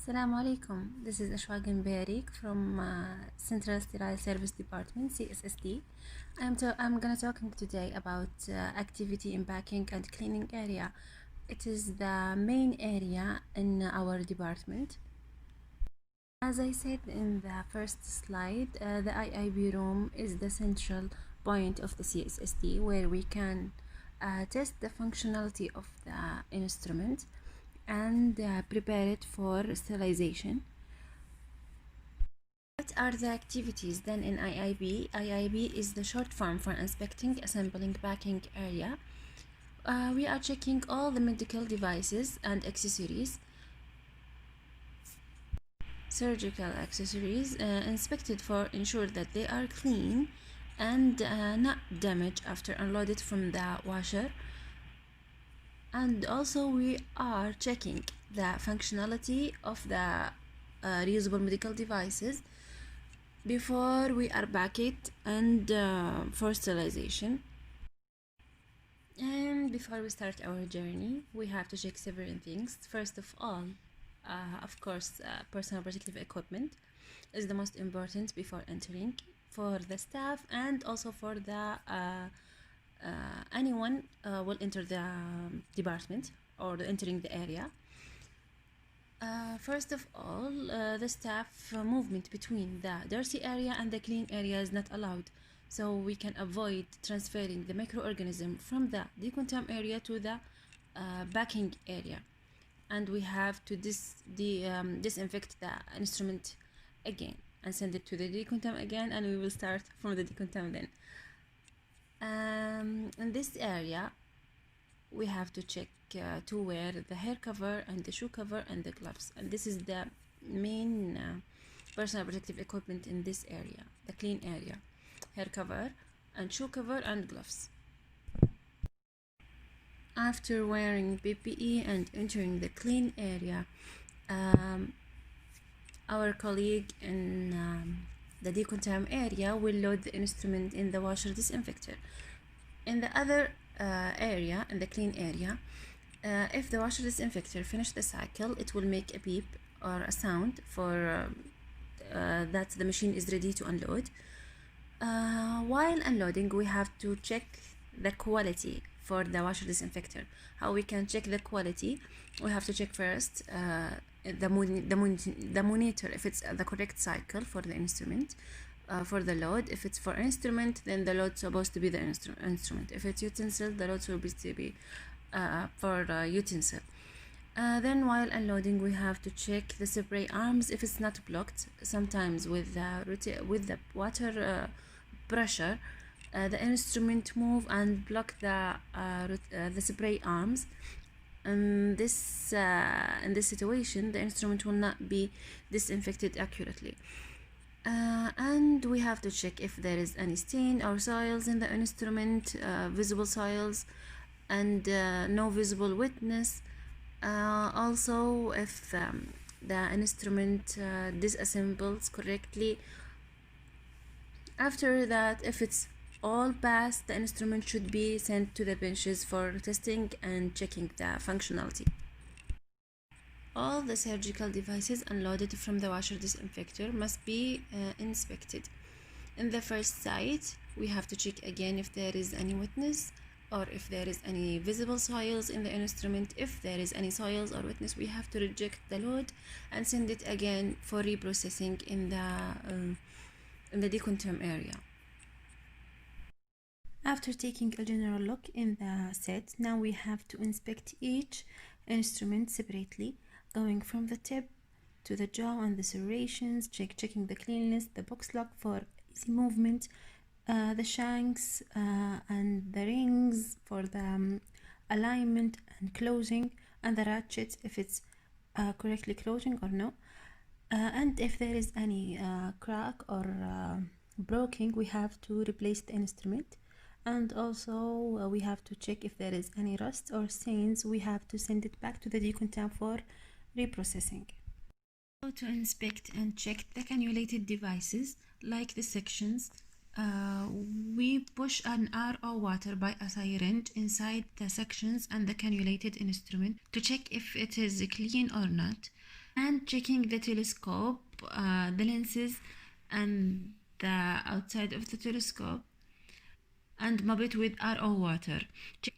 Assalamu alaikum. This is Ashwaq Mbarik from Central Sterile Service Department, CSSD. I'm gonna talking today about activity in packing and cleaning area. It is the main area in our department. As I said in the first slide, the IIB room is the central point of the CSSD where we can test the functionality of the instrument and prepare it for sterilization. What are the activities done in IIB? IIB is the short form for inspecting, assembling, packing area. We are checking all the medical devices and accessories, surgical accessories, inspected for ensure that they are clean and not damaged after unloaded from the washer. And also we are checking the functionality of the reusable medical devices before we are packed and for sterilization. And before we start our journey, we have to check several things. First of all, of course, personal protective equipment is the most important before entering for the staff and also for the anyone will enter the department or entering the area. First of all, the staff movement between the dirty area and the clean area is not allowed, so we can avoid transferring the microorganism from the decontam area to the packing area. And we have to disinfect the instrument again and send it to the decontam again, and we will start from the decontam then. In this area, we have to check to wear the hair cover and the shoe cover and the gloves, and this is the main personal protective equipment in this area, the clean area: hair cover and shoe cover and gloves. After wearing PPE and entering the clean area, our colleague in the decontam area will load the instrument in the washer disinfector. In the other area, in the clean area, if the washer disinfector finish the cycle, it will make a beep or a sound for that the machine is ready to unload. While unloading, we have to check the quality for the washer disinfector. How we can check the quality? We have to check first the monitor if it's the correct cycle for the instrument. For the load, if it's for instrument, then the load supposed to be the instrument. If it's utensil, the load supposed to be for utensil. Then while unloading, we have to check the spray arms if it's not blocked. Sometimes with the water pressure, the instrument move and block the spray arms. In this situation, the instrument will not be disinfected accurately. And we have to check if there is any stain or soils in the instrument, visible soils and no visible wetness. Also, if the instrument disassembles correctly. After that, if it's all passed, the instrument should be sent to the benches for testing and checking the functionality. All the surgical devices unloaded from the washer disinfector must be inspected. In the first site, we have to check again if there is any wetness or if there is any visible soils in the instrument. If there is any soils or wetness, we have to reject the load and send it again for reprocessing in the decontam area. After taking a general look in the set, now we have to inspect each instrument separately, going from the tip to the jaw and the serrations, checking the cleanness, the box lock for easy movement, the shanks and the rings for the alignment and closing, and the ratchet if it's correctly closing or no. And if there is any crack or broken, we have to replace the instrument. And also we have to check if there is any rust or stains. We have to send it back to the decontam for reprocessing. So to inspect and check the cannulated devices like the sections, we push an RO water by a syringe inside the sections and the cannulated instrument to check if it is clean or not. and checking the telescope, the lenses and the outside of the telescope, and mop it with RO water.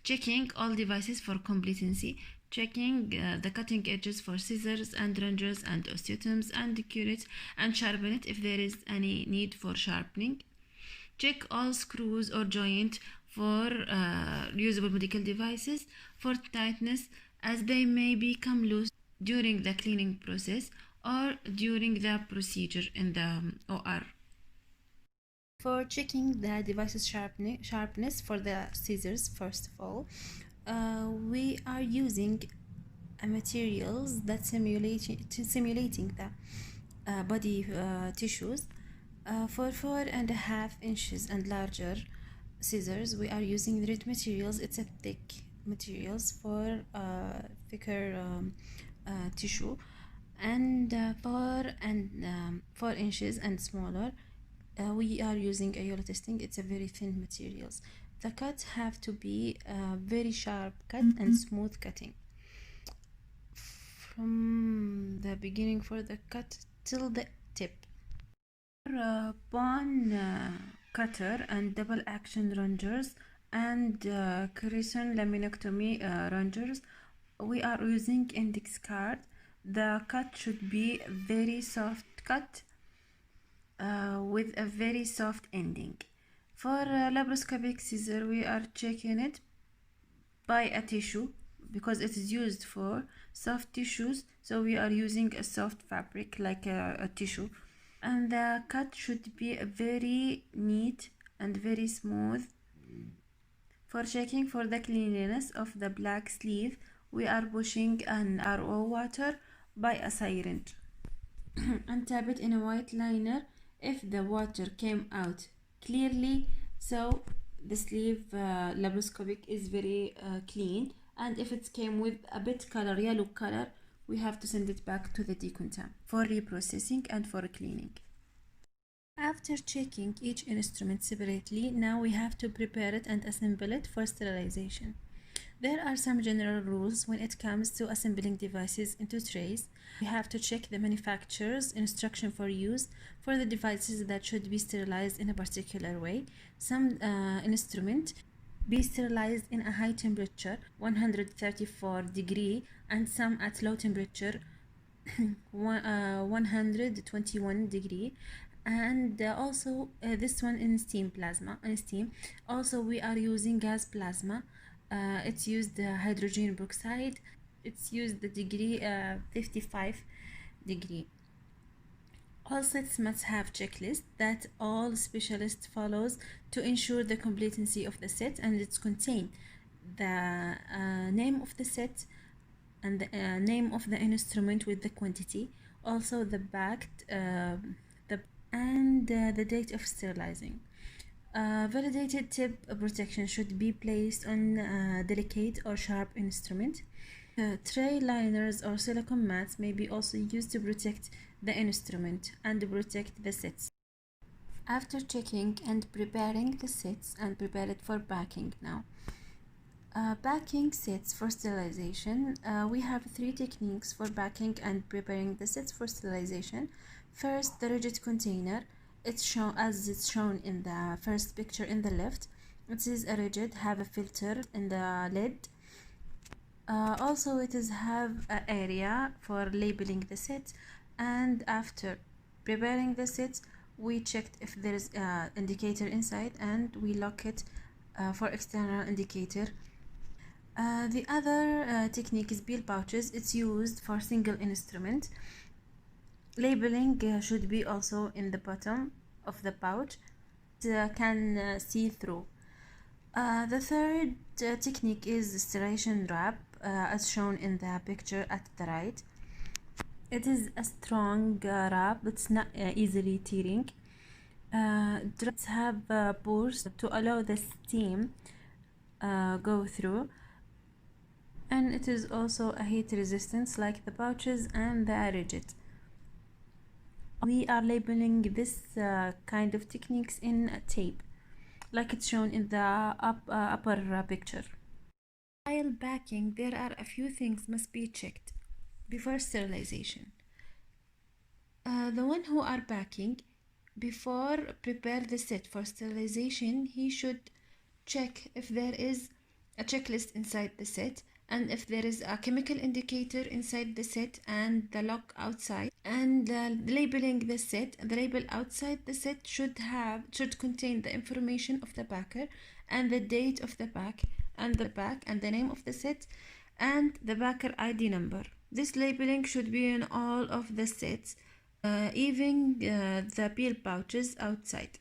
Checking all devices for completency, checking the cutting edges for scissors and rangers and osteotomes, and cure it and sharpen it if there is any need for sharpening. Check all screws or joint for usable medical devices for tightness, as they may become loose during the cleaning process or during the procedure in the OR. For checking the device's sharpness for the scissors, first of all, we are using materials that simulating the body tissues. For 4.5 inches and larger scissors, we are using red materials. It's a thick materials for thicker tissue, and 4 inches and smaller, we are using aeolo testing. It's a very thin materials. The cuts have to be very sharp cut and smooth cutting from the beginning for the cut till the tip. Bone cutter and double action rangers and Cresson laminectomy rangers, we are using index card. The cut should be very soft cut with a very soft ending. For laparoscopic scissor, we are checking it by a tissue because it is used for soft tissues, so we are using a soft fabric like a tissue, and the cut should be very neat and very smooth. For checking for the cleanliness of the black sleeve, we are pushing an RO water by a syringe and tap it in a white liner. If the water came out clearly, so the sleeve laparoscopic is very clean, and if it came with a bit color, yellow color, we have to send it back to the decontam for reprocessing and for cleaning. After checking each instrument separately, now we have to prepare it and assemble it for sterilization. There are some general rules when it comes to assembling devices into trays. We have to check the manufacturer's instruction for use for the devices that should be sterilized in a particular way. Some instrument be sterilized in a high temperature, 134 degree, and some at low temperature, 121 degree, and also this one in steam plasma. In steam, also we are using gas plasma. It's used hydrogen peroxide. It's used the degree 55 degree. All sets must have checklist that all specialists follows to ensure the completency of the set, and it's contain the name of the set and the name of the instrument with the quantity, also the backed the date of sterilizing. Validated tip protection should be placed on delicate or sharp instrument. Tray liners or silicone mats may be also used to protect the instrument and protect the sets. After checking and preparing the sets and prepare it for packing now. Packing sets for sterilization. We have 3 techniques for packing and preparing the sets for sterilization. First, the rigid container. It's shown as it's shown in the first picture in the left. It is a rigid, have a filter in the lid. Also, it is have an area for labeling the set. And after preparing the set, we checked if there is an indicator inside, and we lock it for external indicator. The other technique is peel pouches. It's used for single instrument. Labeling should be also in the bottom of the pouch. It can see through. The third technique is sterilization wrap, as shown in the picture at the right. It is a strong wrap. It's not easily tearing. It have pores to allow the steam go through, and it is also a heat resistance like the pouches and the rigid. We are labeling this kind of techniques in tape, like it's shown in the upper picture. While packing, there are a few things must be checked before sterilization. The one who are packing, before prepare the set for sterilization, he should check if there is a checklist inside the set, and if there is a chemical indicator inside the set and the lock outside, and labeling the set. The label outside the set should contain the information of the packer and the date of the pack and the name of the set and the packer ID number. This labeling should be in all of the sets, even the peel pouches outside.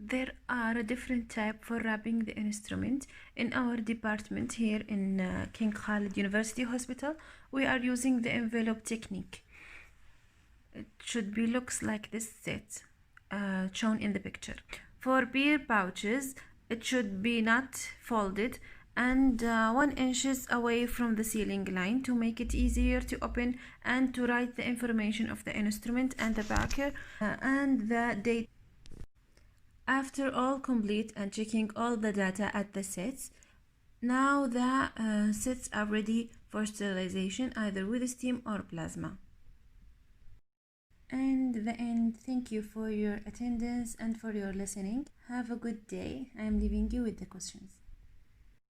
There are a different type for wrapping the instrument. In our department here in King Khalid University Hospital, we are using the envelope technique. It should be looks like this set shown in the picture. For beer pouches, it should be not folded and 1 inches away from the sealing line to make it easier to open and to write the information of the instrument and the packer and the date. After all complete and checking all the data at the sets, now the sets are ready for sterilization either with steam or plasma. And the end. Thank you for your attendance and for your listening. Have a good day. I am leaving you with the questions.